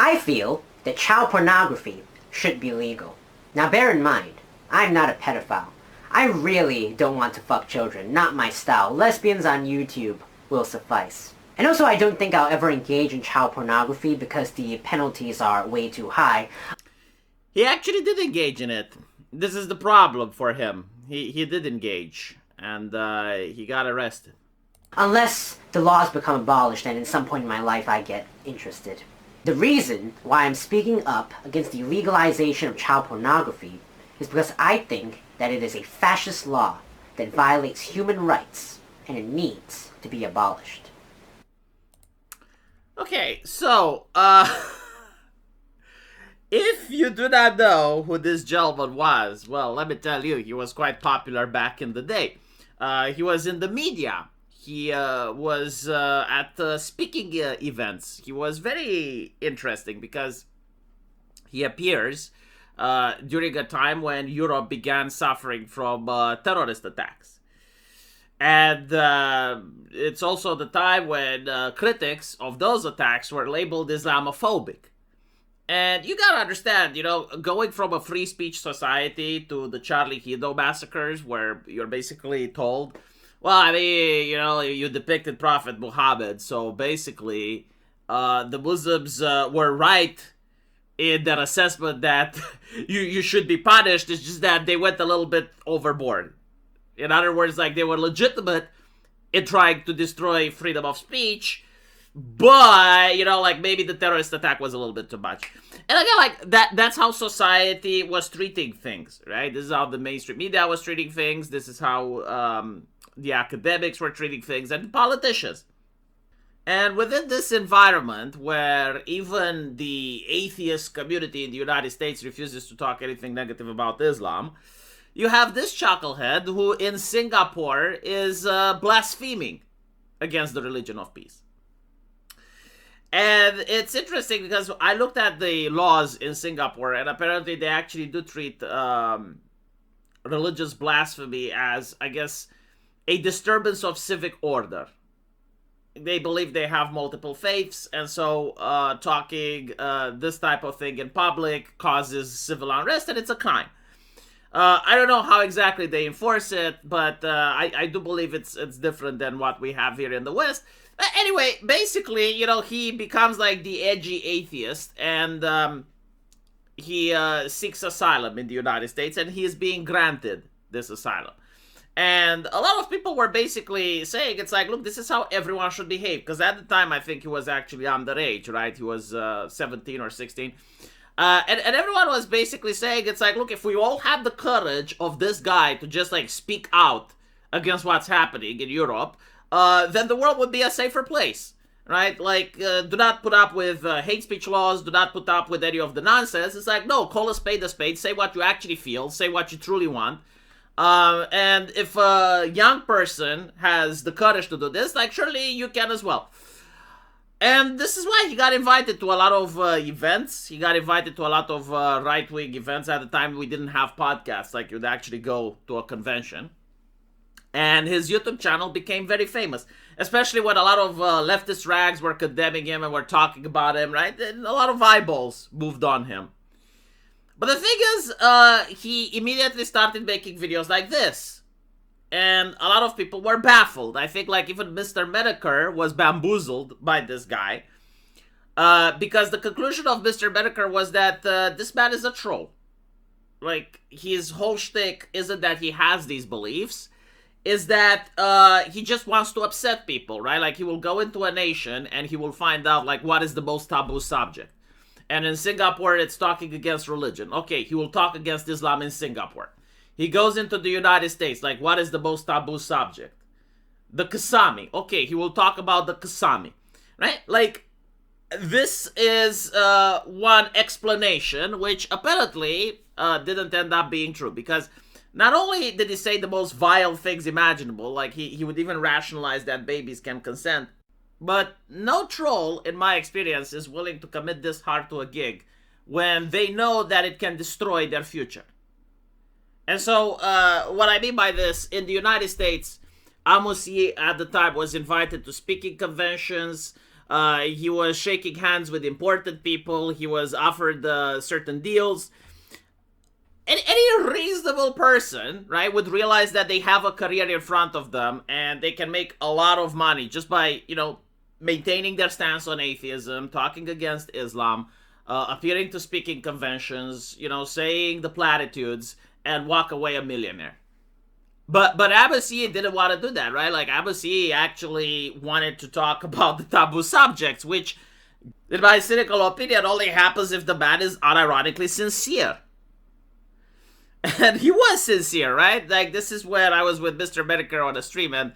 I feel that child pornography should be legal. Now bear in mind, I'm not a pedophile. I really don't want to fuck children, not my style. Lesbians on YouTube will suffice. And also I don't think I'll ever engage in child pornography because the penalties are way too high. He actually did engage in it. This is the problem for him. He did engage, and he got arrested. Unless the laws become abolished and at some point in my life I get interested. The reason why I'm speaking up against the legalization of child pornography is because I think that it is a fascist law that violates human rights and it needs to be abolished. Okay, so, if you do not know who this gentleman was, well, let me tell you, he was quite popular back in the day. He was in the media. He was at speaking events. He was very interesting because he appears during a time when Europe began suffering from terrorist attacks. And it's also the time when critics of those attacks were labeled Islamophobic. And you gotta understand, going from a free speech society to the Charlie Hebdo massacres, where you're basically told, well, I mean, you depicted Prophet Muhammad, so basically, the Muslims were right in their assessment that you should be punished. It's just that they went a little bit overboard. In other words, like, they were legitimate in trying to destroy freedom of speech, but, maybe the terrorist attack was a little bit too much. And again, that's how society was treating things, right? This is how the mainstream media was treating things. This is how the academics were treating things, and the politicians. And within this environment, where even the atheist community in the United States refuses to talk anything negative about Islam, you have this chucklehead who in Singapore is blaspheming against the religion of peace. And it's interesting because I looked at the laws in Singapore, and apparently they actually do treat religious blasphemy as, I guess, a disturbance of civic order. They believe they have multiple faiths, and so talking this type of thing in public causes civil unrest, and it's a crime. I don't know how exactly they enforce it, but I do believe it's different than what we have here in the West. Anyway, basically, he becomes like the edgy atheist, and he seeks asylum in the United States, and he is being granted this asylum. And a lot of people were basically saying, it's like, look, this is how everyone should behave. Because at the time, I think he was actually underage, right? He was 17 or 16. And everyone was basically saying, it's like, look, if we all had the courage of this guy to just, like, speak out against what's happening in Europe, then the world would be a safer place, right? Like, do not put up with hate speech laws, do not put up with any of the nonsense. It's like, no, call a spade, say what you actually feel, say what you truly want. And if a young person has the courage to do this, like, surely you can as well. And this is why he got invited to a lot of events. He got invited to a lot of right-wing events. At the time, we didn't have podcasts. Like, you'd actually go to a convention. And his YouTube channel became very famous. Especially when a lot of leftist rags were condemning him and were talking about him, right? And a lot of eyeballs moved on him. But the thing is, he immediately started making videos like this. And a lot of people were baffled. I think, like, even Mr. Medicare was bamboozled by this guy. Because the conclusion of Mr. Medicare was that this man is a troll. Like, his whole shtick isn't that he has these beliefs. Is that he just wants to upset people, right? Like, he will go into a nation and he will find out, like, what is the most taboo subject. And in Singapore, it's talking against religion. Okay, he will talk against Islam in Singapore. He goes into the United States, like, what is the most taboo subject? The Kasami. Okay, he will talk about the Kasami, right? Like, this is one explanation, which apparently didn't end up being true, because not only did he say the most vile things imaginable, like he would even rationalize that babies can consent, but no troll, in my experience, is willing to commit this hard to a gig when they know that it can destroy their future. And so, what I mean by this, in the United States, Amos Yee at the time was invited to speaking conventions. He was shaking hands with important people. He was offered certain deals. Any reasonable person, right, would realize that they have a career in front of them and they can make a lot of money just by, maintaining their stance on atheism, talking against Islam, appearing to speaking conventions, saying the platitudes, and walk away a millionaire. But Amos Yee didn't want to do that, right? Like, Amos Yee actually wanted to talk about the taboo subjects, which, in my cynical opinion, only happens if the man is unironically sincere. And he was sincere, right? Like, this is where I was with Mr. Medicare on a stream, and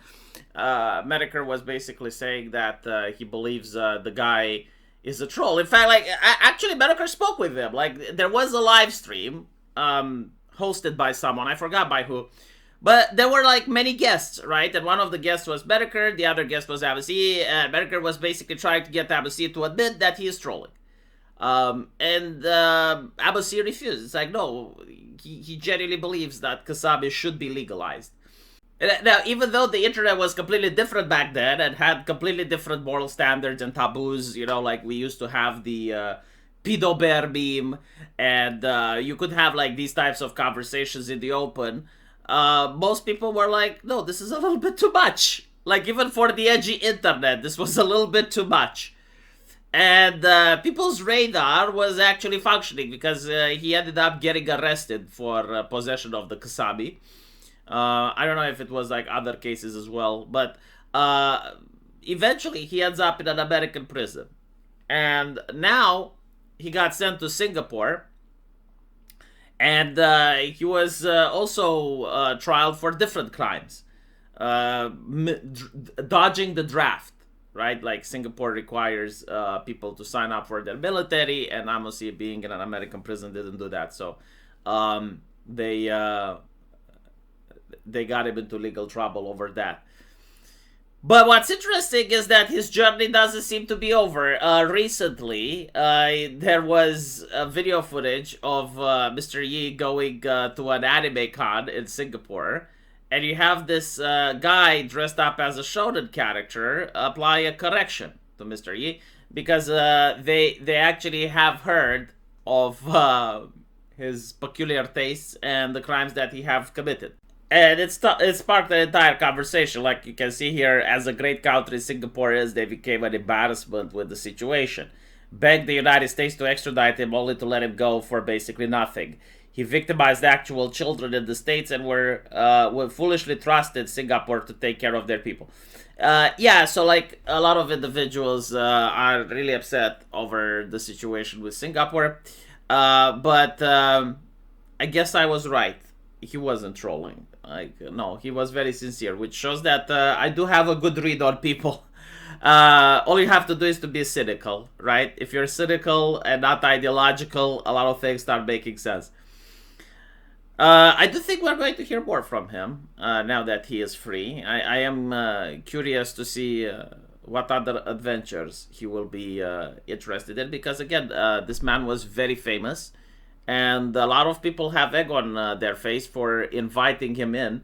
Medicare was basically saying that he believes the guy is a troll. In fact, like, actually, Medicare spoke with him. Like, there was a live stream hosted by someone. I forgot by who. But there were, like, many guests, right? And one of the guests was Medicare, the other guest was Amos Yee, and Medicare was basically trying to get Amos Yee to admit that he is trolling. And Amos Yee refused. It's like, no, he genuinely believes that Kasabi should be legalized. Now, even though the internet was completely different back then and had completely different moral standards and taboos, like we used to have the pedo bear meme, and you could have like these types of conversations in the open, most people were like, no, this is a little bit too much. Like, even for the edgy internet, this was a little bit too much. And people's radar was actually functioning because he ended up getting arrested for possession of the Kasabi. I don't know if it was like other cases as well, but eventually he ends up in an American prison. And now he got sent to Singapore. And he was also trialed for different crimes. Dodging the draft, right? Like, Singapore requires people to sign up for their military, and Amos Yee, being in an American prison, didn't do that. So they got him into legal trouble over that. But what's interesting is that his journey doesn't seem to be over. Recently, there was a video footage of Mr. Yee going to an anime con in Singapore, and you have this guy dressed up as a shonen character apply a correction to Mr. Yee, because they actually have heard of his peculiar tastes and the crimes that he have committed. And it sparked the entire conversation. Like you can see here, as a great country Singapore is, they became an embarrassment with the situation. Begged the United States to extradite him, only to let him go for basically nothing. He victimized actual children in the States and were foolishly trusted Singapore to take care of their people. Yeah, so like a lot of individuals are really upset over the situation with Singapore. But I guess I was right. He wasn't trolling. No, he was very sincere, which shows that I do have a good read on people. All you have to do is to be cynical, right? If you're cynical and not ideological, a lot of things start making sense. I do think we're going to hear more from him now that he is free. I am curious to see what other adventures he will be interested in, because again, this man was very famous. And a lot of people have egg on their face for inviting him in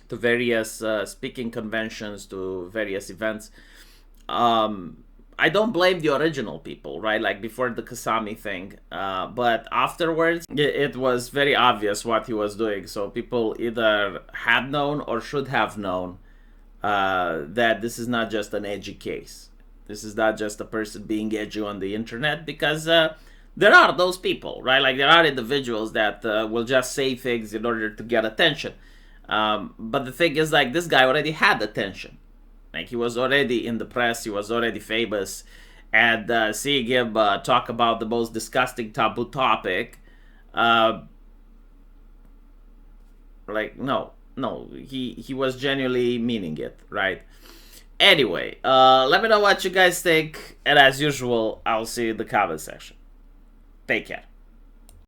to various speaking conventions, to various events. I don't blame the original people, right? Like before the Kasami thing. But afterwards, it was very obvious what he was doing. So people either had known or should have known that this is not just an edgy case. This is not just a person being edgy on the internet, because there are those people, right? Like, there are individuals that will just say things in order to get attention. But the thing is, like, this guy already had attention. Like, he was already in the press, he was already famous. And seeing him talk about the most disgusting taboo topic, like, no, he was genuinely meaning it, right? Anyway, let me know what you guys think. And as usual, I'll see you in the comment section. Take care.